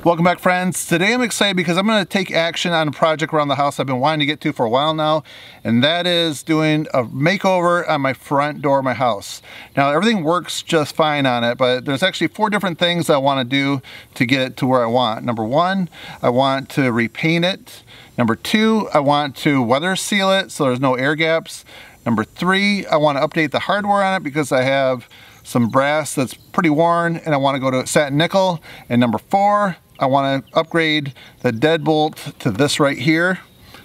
Welcome back, friends. Today I'm excited because I'm going to take action on a project around the house I've been wanting to get to for a while now, and that is doing a makeover on my front door of my house. Now everything works just fine on it, but there's actually 4 different things I want to do to get it to where I want. Number 1, I want to repaint it. Number 2, I want to weather seal it so there's no air gaps. Number 3, I want to update the hardware on it because I have some brass that's pretty worn and I want to go to satin nickel. And number 4, I want to upgrade the deadbolt to this right here.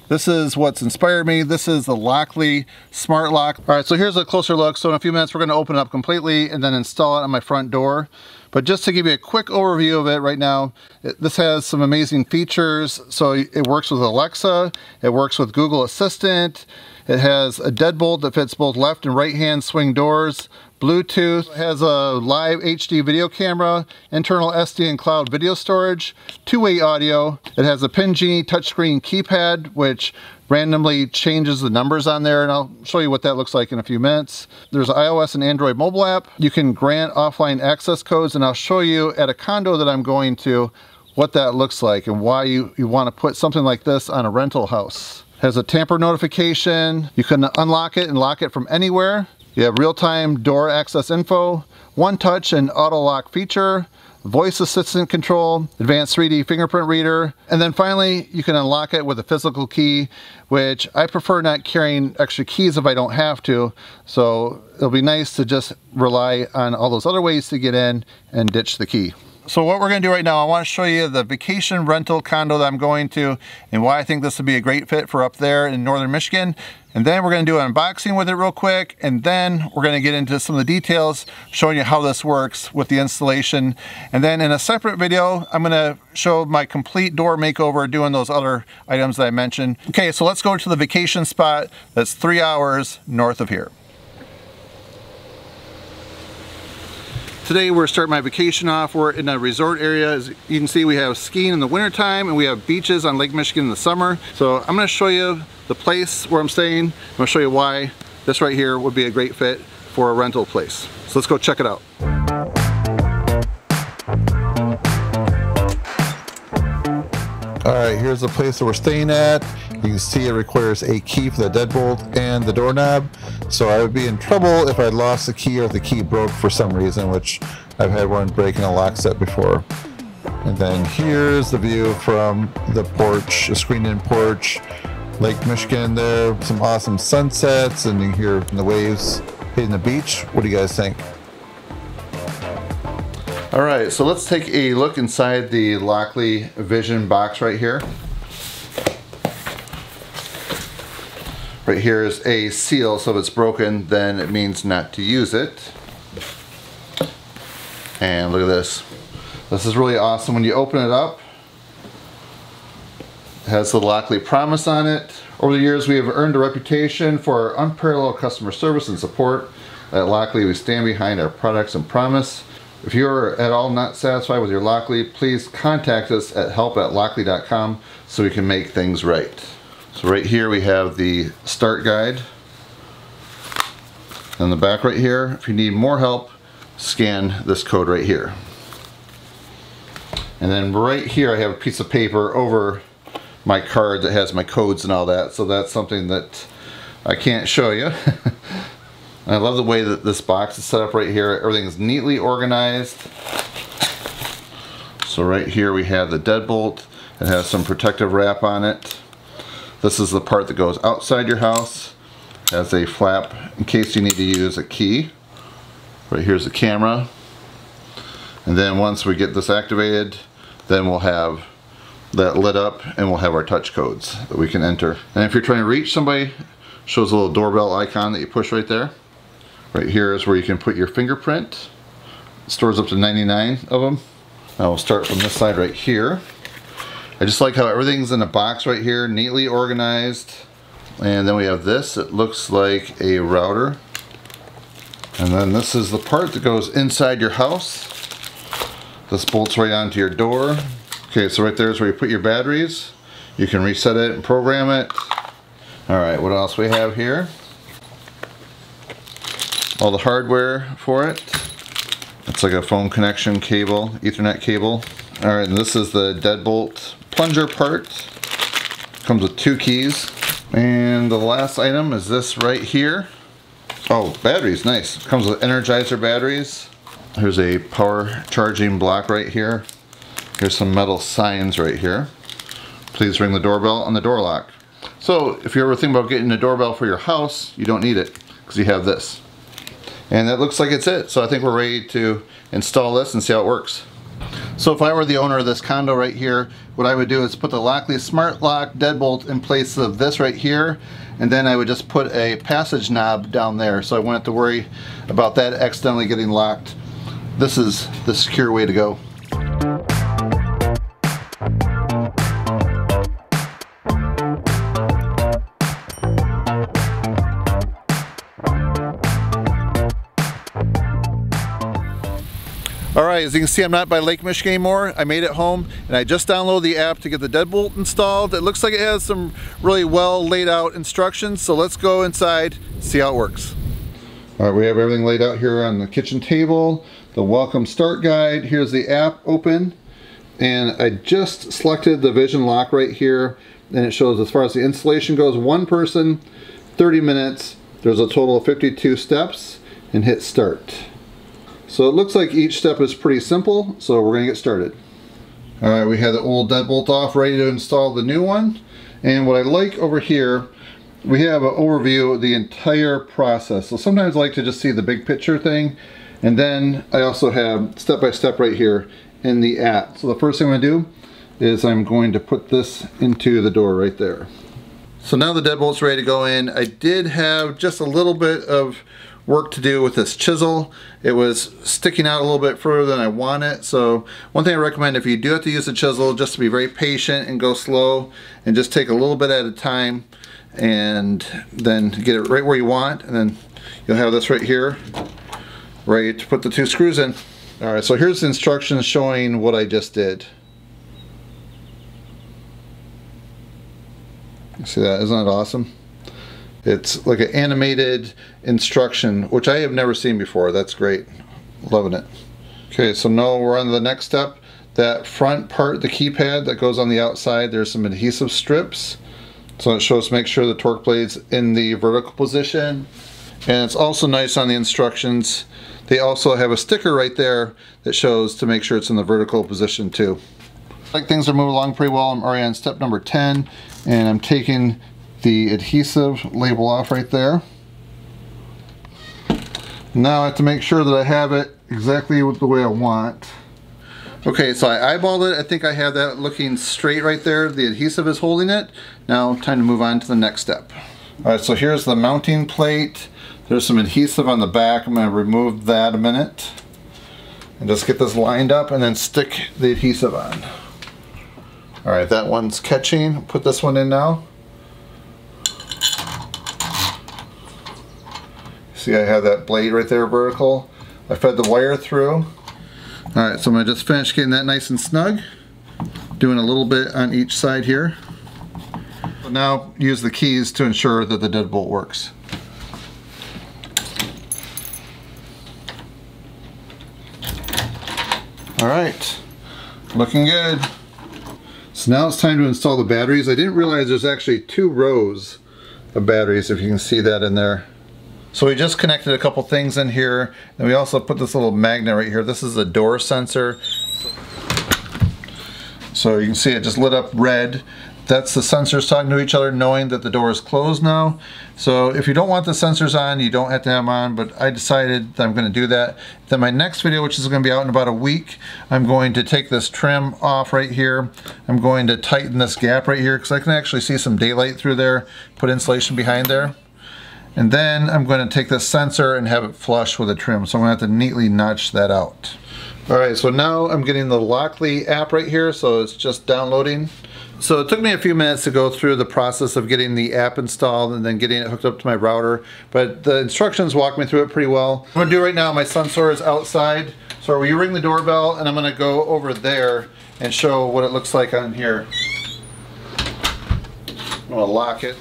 This is what's inspired me. This is the Lockley Smart Lock. All right, so here's a closer look. So in a few minutes, we're going to open it up completely and then install it on my front door. But just to give you a quick overview of it right now, this has some amazing features. So it works with Alexa, it works with Google Assistant, it has a deadbolt that fits both left and right hand swing doors, Bluetooth, it has a live HD video camera, internal SD and cloud video storage, 2-way audio. It has a Pin Genie touchscreen keypad, which randomly changes the numbers on there, and I'll show you what that looks like in a few minutes. There's an iOS and Android mobile app. You can grant offline access codes, and I'll show you at a condo that I'm going to what that looks like and why you want to put something like this on a rental house. It has a tamper notification. You can unlock it and lock it from anywhere. You have real-time door access info, one-touch and auto-lock feature, voice assistant control, advanced 3D fingerprint reader, and then finally you can unlock it with a physical key, which I prefer not carrying extra keys if I don't have to, so it'll be nice to just rely on all those other ways to get in and ditch the key. So what we're going to do right now, I want to show you the vacation rental condo that I'm going to and why I think this would be a great fit for up there in northern Michigan. And then we're going to do an unboxing with it real quick, and then we're going to get into some of the details showing you how this works with the installation. And then in a separate video, I'm going to show my complete door makeover doing those other items that I mentioned. Okay, so let's go to the vacation spot that's 3 hours north of here. Today we're starting my vacation off. We're in a resort area. As you can see, we have skiing in the wintertime and we have beaches on Lake Michigan in the summer. So I'm going to show you the place where I'm staying. I'm going to show you why this right here would be a great fit for a rental place. So let's go check it out. Alright, here's the place that we're staying at. You can see it requires a key for the deadbolt and the doorknob. So I would be in trouble if I lost the key or if the key broke for some reason, which I've had one break in a lock set before. And then here's the view from the porch, a screened-in porch, Lake Michigan there, some awesome sunsets, and you can hear the waves hitting the beach. What do you guys think? All right, so let's take a look inside the Lockley Vision box right here. Right here is a seal, so if it's broken, then it means not to use it. And look at this. This is really awesome. When you open it up, it has the Lockley promise on it. Over the years, we have earned a reputation for our unparalleled customer service and support. At Lockley, we stand behind our products and promise. If you are at all not satisfied with your Lockley, please contact us at help@lockley.com so we can make things right. So right here we have the start guide. On the back right here, if you need more help, scan this code right here. And then right here I have a piece of paper over my card that has my codes and all that, so that's something that I can't show you. I love the way that this box is set up right here. Everything is neatly organized. So right here we have the deadbolt. It has some protective wrap on it. This is the part that goes outside your house. It has a flap in case you need to use a key. Right here's the camera. And then once we get this activated, then we'll have that lit up and we'll have our touch codes that we can enter. And if you're trying to reach somebody, it shows a little doorbell icon that you push right there. Right here is where you can put your fingerprint. It stores up to 99 of them. Now we'll start from this side right here. I just like how everything's in a box right here, neatly organized. And then we have this. It looks like a router. And then this is the part that goes inside your house. This bolts right onto your door. Okay, so right there is where you put your batteries. You can reset it and program it. All right, what else we have here? All the hardware for it. It's like a phone connection cable, Ethernet cable. All right, this is the Deadbolt plunger part. Comes with 2 keys. And the last item is this right here. Oh, batteries, nice. Comes with Energizer batteries. Here's a power charging block right here. Here's some metal signs right here. Please ring the doorbell on the door lock. So if you're ever thinking about getting a doorbell for your house, you don't need it because you have this. And that looks like it's it. So I think we're ready to install this and see how it works. So if I were the owner of this condo right here, what I would do is put the Lockly Smart Lock Deadbolt in place of this right here, and then I would just put a passage knob down there so I wouldn't have to worry about that accidentally getting locked. This is the secure way to go. Alright, as you can see, I'm not by Lake Michigan anymore. I made it home and I just downloaded the app to get the Deadbolt installed. It looks like it has some really well laid out instructions, so let's go inside and see how it works. Alright, we have everything laid out here on the kitchen table. The welcome start guide. Here's the app open, and I just selected the vision lock right here, and it shows as far as the installation goes, 1 person, 30 minutes. There's a total of 52 steps, and hit start. So it looks like each step is pretty simple, so we're gonna get started. All right, we have the old Deadbolt off, ready to install the new one. And what I like over here, we have an overview of the entire process. So sometimes I like to just see the big picture thing. And then I also have step-by-step right here in the app. So the first thing I'm gonna do is I'm going to put this into the door right there. So now the Deadbolt's ready to go in. I did have just a little bit of work to do with this chisel. It was sticking out a little bit further than I want it. So one thing I recommend, if you do have to use a chisel, just to be very patient and go slow and just take a little bit at a time and then get it right where you want. And then you'll have this right here, ready to put the 2 screws in. All right, so here's the instructions showing what I just did. You see that? Isn't that awesome? It's like an animated instruction, which I have never seen before. That's great. Loving it. Okay, so now we're on to the next step. That front part, the keypad that goes on the outside, there's some adhesive strips. So it shows make sure the torque blade's in the vertical position. And it's also nice on the instructions. They also have a sticker right there that shows to make sure it's in the vertical position too. Like things are moving along pretty well. I'm already on step number 10, and I'm taking the adhesive label off right there. Now I have to make sure that I have it exactly the way I want. Okay, so I eyeballed it. I think I have that looking straight right there. The adhesive is holding it. Now time to move on to the next step. All right, so here's the mounting plate. There's some adhesive on the back. I'm going to remove that a minute and just get this lined up and then stick the adhesive on. All right, that one's catching. Put this one in now. See, I have that blade right there vertical. I fed the wire through. All right, so I'm gonna just finish getting that nice and snug. Doing a little bit on each side here. So now use the keys to ensure that the Deadbolt works. All right, looking good. So now it's time to install the batteries. I didn't realize there's actually 2 rows of batteries, if you can see that in there. So we just connected a couple things in here, and we also put this little magnet right here. This is a door sensor. So you can see it just lit up red. That's the sensors talking to each other, knowing that the door is closed now. So if you don't want the sensors on, you don't have to have them on, but I decided that I'm going to do that. Then my next video, which is going to be out in about a week, I'm going to take this trim off right here. I'm going to tighten this gap right here because I can actually see some daylight through there, put insulation behind there. And then I'm going to take this sensor and have it flush with the trim. So I'm going to have to neatly notch that out. All right, so now I'm getting the Lockly app right here, so it's just downloading. So it took me a few minutes to go through the process of getting the app installed and then getting it hooked up to my router, but the instructions walk me through it pretty well. What I'm going to do right now, my sensor is outside, so you ring the doorbell and I'm going to go over there and show what it looks like on here. I'm going to lock it.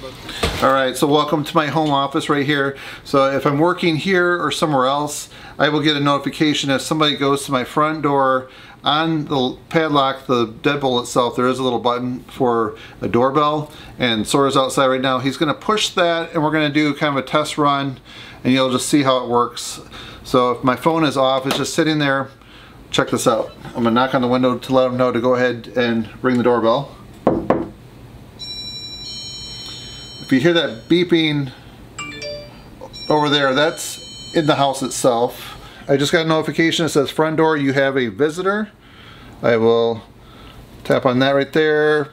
Alright, so welcome to my home office right here. So if I'm working here or somewhere else, I will get a notification if somebody goes to my front door. On the padlock, the deadbolt itself, there is a little button for a doorbell, and Sora's outside right now. He's going to push that, and we're going to do kind of a test run, and you'll just see how it works. So if my phone is off, it's just sitting there. Check this out. I'm going to knock on the window to let him know to go ahead and ring the doorbell. If you hear that beeping over there, that's in the house itself. I just got a notification that says front door, you have a visitor. I will tap on that right there,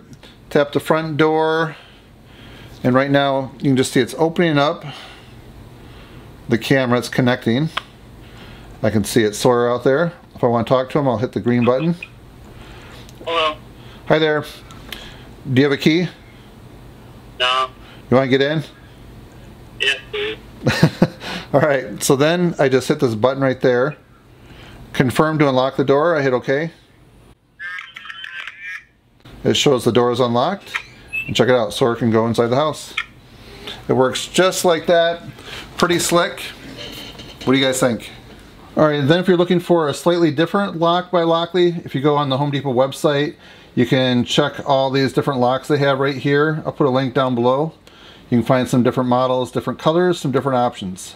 tap the front door, and right now you can just see it's opening up. The camera, it's connecting. I can see it Sora out there. If I want to talk to him, I'll hit the green button. Hello. Hi there. Do you have a key? No. You want to get in? Yes, please. Alright, so then I just hit this button right there. Confirm to unlock the door. I hit OK. It shows the door is unlocked. And check it out, Sora can go inside the house. It works just like that. Pretty slick. What do you guys think? Alright, then if you're looking for a slightly different lock by Lockly, if you go on the Home Depot website, you can check all these different locks they have right here. I'll put a link down below. You can find some different models, different colors, some different options.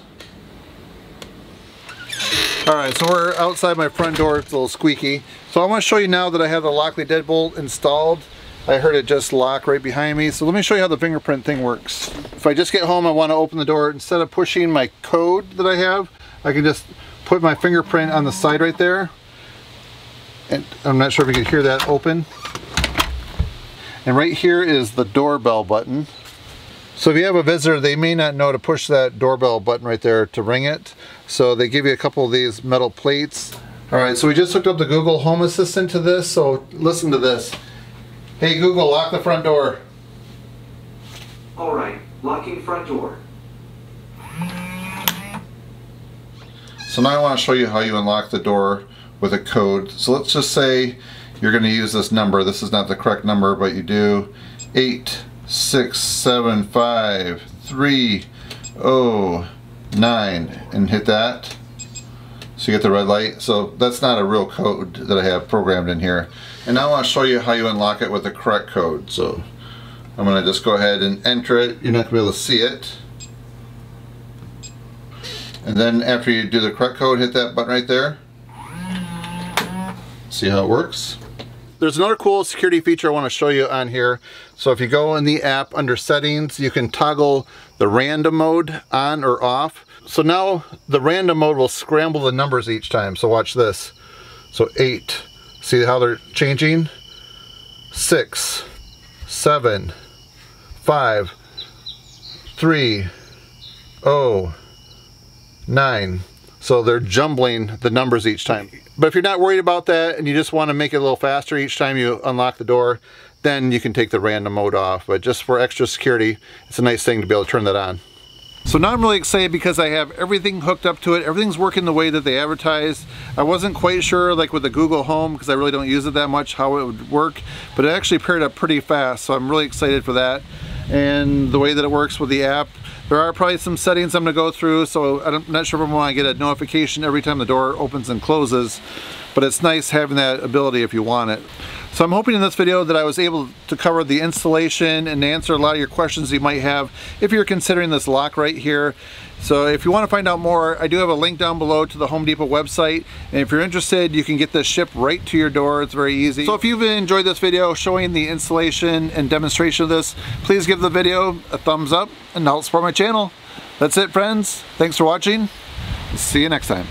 Alright, so we're outside my front door. It's a little squeaky. So I want to show you now that I have the Lockly deadbolt installed. I heard it just lock right behind me. So let me show you how the fingerprint thing works. If I just get home, I want to open the door. Instead of pushing my code that I have, I can just put my fingerprint on the side right there. And I'm not sure if you can hear that open. And right here is the doorbell button. So if you have a visitor, they may not know to push that doorbell button right there to ring it. So they give you a couple of these metal plates. Alright, so we just hooked up the Google Home Assistant to this, so listen to this. Hey Google, lock the front door. Alright, locking front door. So now I want to show you how you unlock the door with a code. So let's just say you're going to use this number. This is not the correct number, but you do 8675309 and hit that. So you get the red light. So that's not a real code that I have programmed in here. And now I want to show you how you unlock it with the correct code. So I'm going to just go ahead and enter it. You're not going to be able to see it. And then after you do the correct code, hit that button right there. See how it works? There's another cool security feature I want to show you on here. So if you go in the app under settings, you can toggle the random mode on or off. So now the random mode will scramble the numbers each time. So watch this. So 8. See how they're changing? 6, 7, 5, 3, 0, 9. So they're jumbling the numbers each time. But if you're not worried about that and you just want to make it a little faster each time you unlock the door, then you can take the random mode off. But just for extra security, it's a nice thing to be able to turn that on. So now I'm really excited because I have everything hooked up to it. Everything's working the way that they advertised. I wasn't quite sure, like with the Google Home, because I really don't use it that much, how it would work. But it actually paired up pretty fast, so I'm really excited for that. And the way that it works with the app. There are probably some settings I'm going to go through, so I'm not sure if I want to get a notification every time the door opens and closes, but it's nice having that ability if you want it. So I'm hoping in this video that I was able to cover the installation and answer a lot of your questions you might have if you're considering this lock right here. So if you want to find out more, I do have a link down below to the Home Depot website, and if you're interested, you can get this shipped right to your door. It's very easy. So if you've enjoyed this video showing the installation and demonstration of this, please give the video a thumbs up and help support my channel. That's it, friends. Thanks for watching. See you next time.